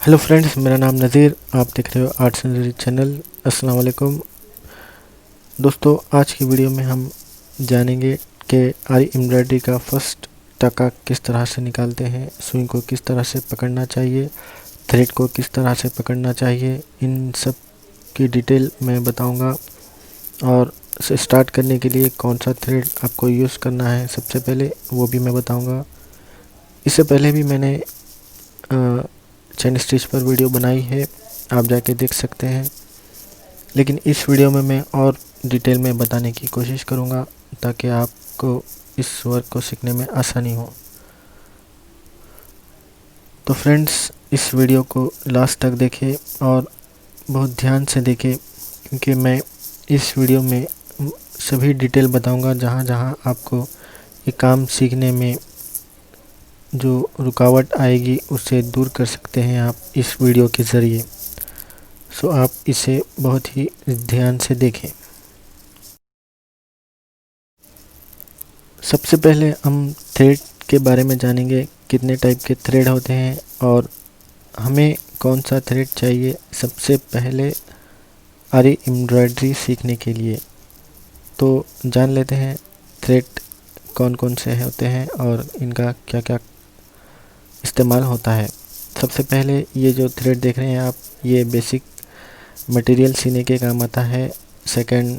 Hello friends, मेरा नाम नज़ीर। आप देख रहे हो आर्ट्स एंड नज़ीर चैनल। अस्सलाम वालेकुम दोस्तों। आज की वीडियो में हम जानेंगे कि आरी एम्ब्रॉयडरी का फर्स्ट टाका किस तरह से निकालते हैं, सुई को किस तरह से पकड़ना चाहिए, थ्रेड को किस तरह से पकड़ना चाहिए, इन सब की डिटेल मैं बताऊंगा। और स्टार्ट करने के लिए कौन सा थ्रेड आपको यूज़ करना है सबसे पहले वो भी मैं बताऊँगा। इससे पहले भी मैंने चेन स्टिच पर वीडियो बनाई है, आप जाके देख सकते हैं। लेकिन इस वीडियो में मैं और डिटेल में बताने की कोशिश करूँगा ताकि आपको इस वर्क को सीखने में आसानी हो। तो फ्रेंड्स, इस वीडियो को लास्ट तक देखें और बहुत ध्यान से देखें, क्योंकि मैं इस वीडियो में सभी डिटेल बताऊँगा जहाँ जहाँ आपको ये काम सीखने में जो रुकावट आएगी उसे दूर कर सकते हैं आप इस वीडियो के ज़रिए। सो आप इसे बहुत ही ध्यान से देखें। सबसे पहले हम थ्रेड के बारे में जानेंगे, कितने टाइप के थ्रेड होते हैं और हमें कौन सा थ्रेड चाहिए सबसे पहले आरी एम्ब्रॉयडरी सीखने के लिए। तो जान लेते हैं थ्रेड कौन कौन से होते हैं और इनका क्या क्या इस्तेमाल होता है। सबसे पहले ये जो थ्रेड देख रहे हैं आप, ये बेसिक मटेरियल सीने के काम आता है। सेकंड,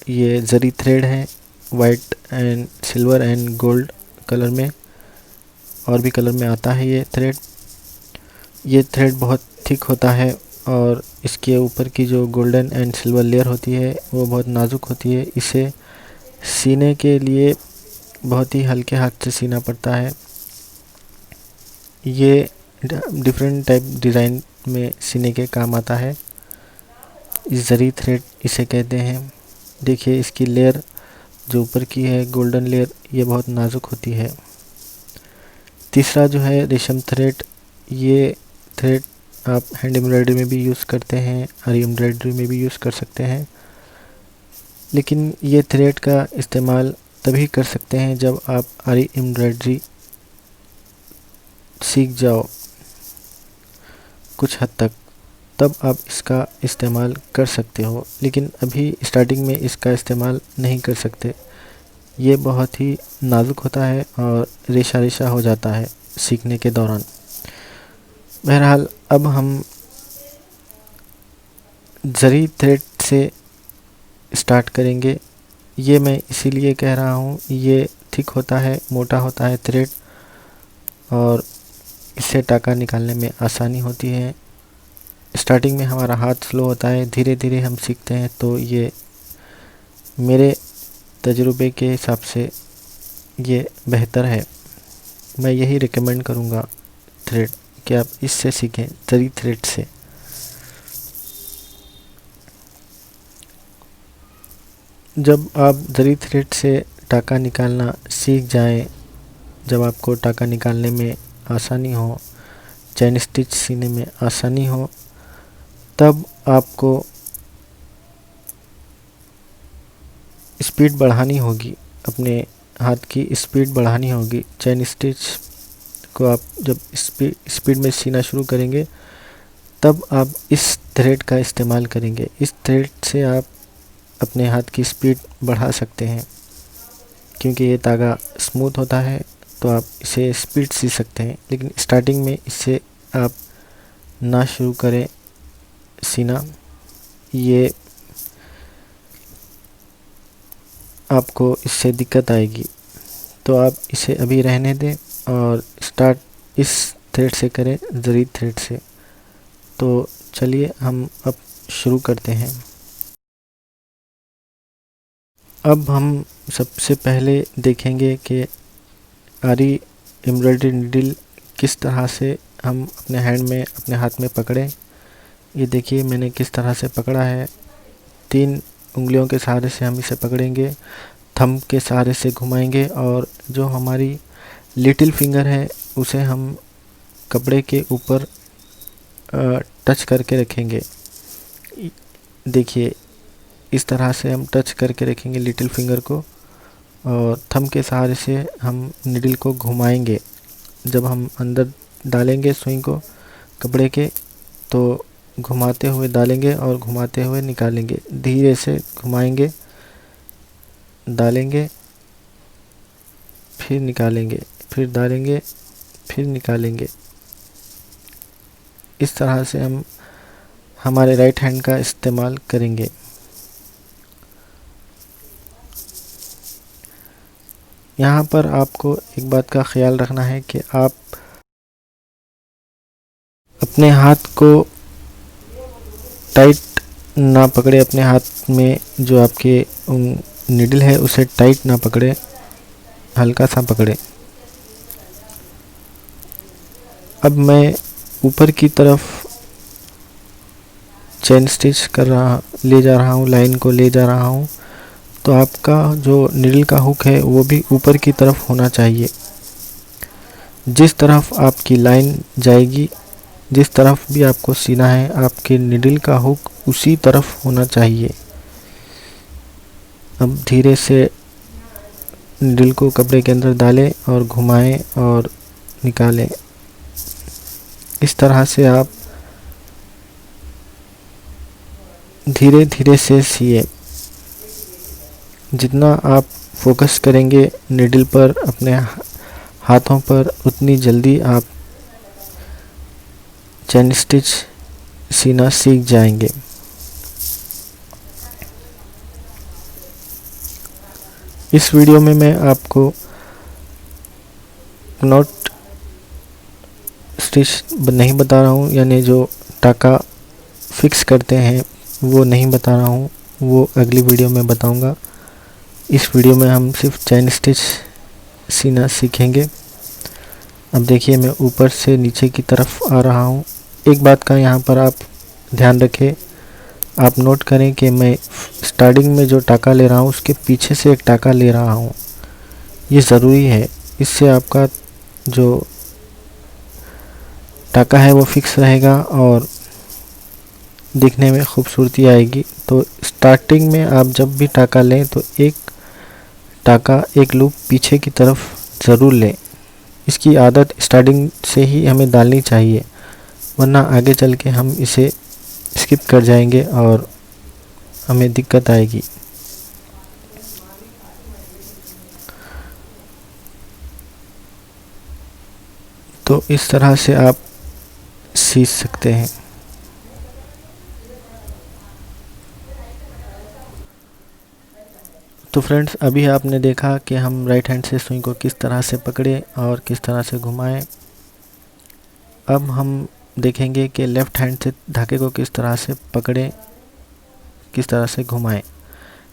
ये जरी थ्रेड है, white and silver and gold colour में, और भी कलर में आता है ये थ्रेड। ये थ्रेड बहुत थिक होता है और इसके ऊपर की जो गोल्डन एंड सिल्वर लेयर होती है वो बहुत नाजुक होती है। इसे सीने के लिए बहुत ही हल्के हाथ से सीना पड़ता है। ये डिफरेंट टाइप डिज़ाइन में सीने के काम आता है। इस जरी थ्रेड इसे कहते हैं। देखिए इसकी लेयर जो ऊपर की है गोल्डन लेयर, ये बहुत नाजुक होती है। तीसरा जो है रेशम थ्रेड। ये थ्रेड आप हैंड एम्ब्रॉयडरी में भी यूज़ करते हैं, आरी एम्ब्रॉयडरी में भी यूज़ कर सकते हैं। लेकिन ये थ्रेड का इस्तेमाल तभी कर सकते हैं जब आप आरी एम्ब्रॉयडरी सीख जाओ कुछ हद तक, तब आप इसका इस्तेमाल कर सकते हो। लेकिन अभी स्टार्टिंग में इसका इस्तेमाल नहीं कर सकते। ये बहुत ही नाजुक होता है और रेशा रेशा हो जाता है सीखने के दौरान। बहरहाल अब हम जरी थ्रेड से स्टार्ट करेंगे। ये मैं इसीलिए कह रहा हूँ, ये थिक होता है, मोटा होता है थ्रेड, और इससे टाका निकालने में आसानी होती है। स्टार्टिंग में हमारा हाथ स्लो होता है, धीरे धीरे हम सीखते हैं। तो ये मेरे तजुर्बे के हिसाब से ये बेहतर है। मैं यही रिकमेंड करूँगा थ्रेड कि आप इससे सीखें, जरी थ्रेड से। जब आप जरी थ्रेड से टाका निकालना सीख जाएं, जब आपको टाका निकालने में आसानी हो, चैन स्टिच सीने में आसानी हो, तब आपको स्पीड बढ़ानी होगी, अपने हाथ की स्पीड बढ़ानी होगी। चैन स्टिच को आप जब स्पीड में सीना शुरू करेंगे तब आप इस थ्रेड का इस्तेमाल करेंगे। इस थ्रेड से आप अपने हाथ की स्पीड बढ़ा सकते हैं, क्योंकि ये धागा स्मूथ होता है तो आप इसे स्पीड सी सकते हैं। लेकिन स्टार्टिंग में इससे आप ना शुरू करें सीना, ये आपको इससे दिक्कत आएगी। तो आप इसे अभी रहने दें और स्टार्ट इस थ्रेड से करें, जरी थ्रेड से। तो चलिए हम अब शुरू करते हैं। अब हम सबसे पहले देखेंगे कि आरी एम्ब्रॉयडरी नीडल किस तरह से हम अपने हैंड में, अपने हाथ में पकड़ें। ये देखिए मैंने किस तरह से पकड़ा है। 3 उंगलियों के सहारे से हम इसे पकड़ेंगे, थंब के सहारे से घुमाएंगे और जो हमारी लिटिल फिंगर है उसे हम कपड़े के ऊपर टच करके रखेंगे। देखिए इस तरह से हम टच करके रखेंगे लिटिल फिंगर को, और थंब के सहारे से हम नीडल को घुमाएंगे। जब हम अंदर डालेंगे सुई को कपड़े के, तो घुमाते हुए डालेंगे और घुमाते हुए निकालेंगे। धीरे से घुमाएंगे, डालेंगे, फिर निकालेंगे, फिर डालेंगे, फिर निकालेंगे। इस तरह से हम हमारे राइट हैंड का इस्तेमाल करेंगे। यहाँ पर आपको एक बात का ख्याल रखना है कि आप अपने हाथ को टाइट ना पकड़े, अपने हाथ में जो आपके निडल है उसे टाइट ना पकड़े, हल्का सा पकड़े। अब मैं ऊपर की तरफ चेन स्टिच ले जा रहा हूँ, लाइन को ले जा रहा हूँ। तो आपका जो निडल का हुक है वो भी ऊपर की तरफ होना चाहिए। जिस तरफ आपकी लाइन जाएगी, जिस तरफ भी आपको सीना है, आपके निडल का हुक उसी तरफ होना चाहिए। अब धीरे से निडल को कपड़े के अंदर डालें और घुमाएं और निकालें। इस तरह से आप धीरे धीरे से सिए। जितना आप फोकस करेंगे निडल पर, अपने हाथों पर, उतनी जल्दी आप चेन स्टिच सीना सीख जाएंगे। इस वीडियो में मैं आपको नॉट स्टिच नहीं बता रहा हूँ, यानी जो टाका फिक्स करते हैं वो नहीं बता रहा हूँ, वो अगली वीडियो में बताऊँगा। इस वीडियो में हम सिर्फ चेन स्टिच सीना सीखेंगे। अब देखिए मैं ऊपर से नीचे की तरफ आ रहा हूँ। एक बात का यहाँ पर आप ध्यान रखें, आप नोट करें कि मैं स्टार्टिंग में जो टाका ले रहा हूँ उसके पीछे से एक टाका ले रहा हूँ। ये ज़रूरी है, इससे आपका जो टाका है वो फिक्स रहेगा और दिखने में खूबसूरती आएगी। तो स्टार्टिंग में आप जब भी टाका लें तो एक लूप पीछे की तरफ ज़रूर लें। इसकी आदत स्टार्टिंग से ही हमें डालनी चाहिए, वरना आगे चल के हम इसे स्किप कर जाएंगे और हमें दिक्कत आएगी। तो इस तरह से आप सीख सकते हैं। तो फ्रेंड्स, अभी आपने देखा कि हम राइट हैंड से सुई को किस तरह से पकड़े और किस तरह से घुमाएं। अब हम देखेंगे कि लेफ़्ट हैंड से धागे को किस तरह से पकड़ें, किस तरह से घुमाएं।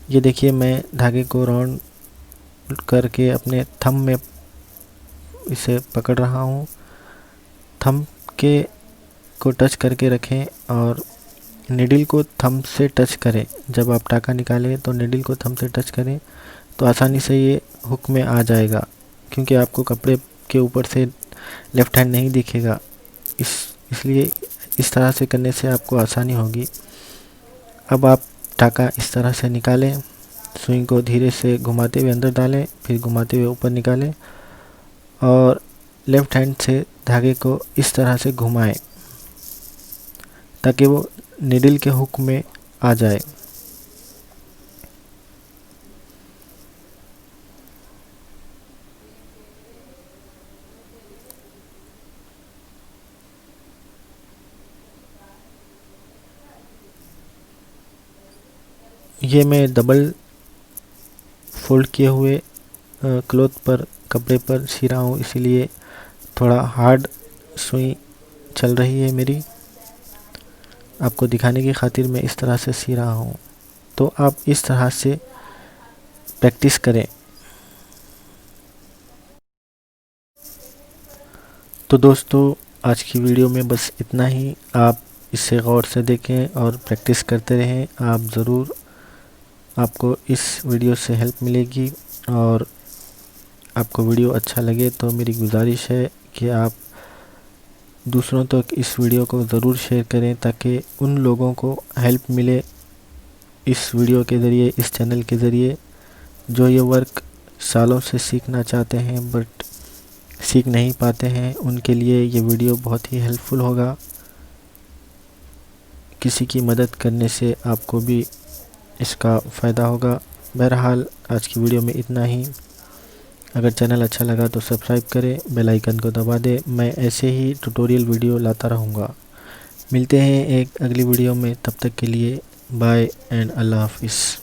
ये देखिए मैं धागे को राउंड करके अपने थंब में इसे पकड़ रहा हूँ। थंब को टच करके रखें और निडल को थंब से टच करें। जब आप टाका निकालें तो निडल को थंब से टच करें तो आसानी से ये हुक में आ जाएगा, क्योंकि आपको कपड़े के ऊपर से लेफ़्ट हैंड नहीं दिखेगा। इसलिए इस तरह से करने से आपको आसानी होगी। अब आप टाका इस तरह से निकालें, सुई को धीरे से घुमाते हुए अंदर डालें, फिर घुमाते हुए ऊपर निकालें और लेफ़्ट हैंड से धागे को इस तरह से घुमाएं ताकि वो निडल के हुक में आ जाए। ये मैं डबल फोल्ड किए हुए क्लॉथ पर, कपड़े पर सी रहा हूँ, इसीलिए थोड़ा हार्ड सुई चल रही है मेरी। आपको दिखाने की खातिर मैं इस तरह से सी रहा हूँ। तो आप इस तरह से प्रैक्टिस करें। तो दोस्तों, आज की वीडियो में बस इतना ही। आप इसे गौर से देखें और प्रैक्टिस करते रहें। आप ज़रूर, आपको इस वीडियो से हेल्प मिलेगी। और आपको वीडियो अच्छा लगे तो मेरी गुजारिश है कि आप दूसरों तक इस वीडियो को ज़रूर शेयर करें, ताकि उन लोगों को हेल्प मिले इस वीडियो के ज़रिए, इस चैनल के ज़रिए, जो ये वर्क सालों से सीखना चाहते हैं बट सीख नहीं पाते हैं उनके लिए ये वीडियो बहुत ही हेल्पफुल होगा। किसी की मदद करने से आपको भी इसका फ़ायदा होगा। बहरहाल आज की वीडियो में इतना ही। अगर चैनल अच्छा लगा तो सब्सक्राइब करें, बेल आइकन को दबा दें। मैं ऐसे ही ट्यूटोरियल वीडियो लाता रहूँगा। मिलते हैं एक अगली वीडियो में, तब तक के लिए बाय एंड अल्लाह हाफिज़।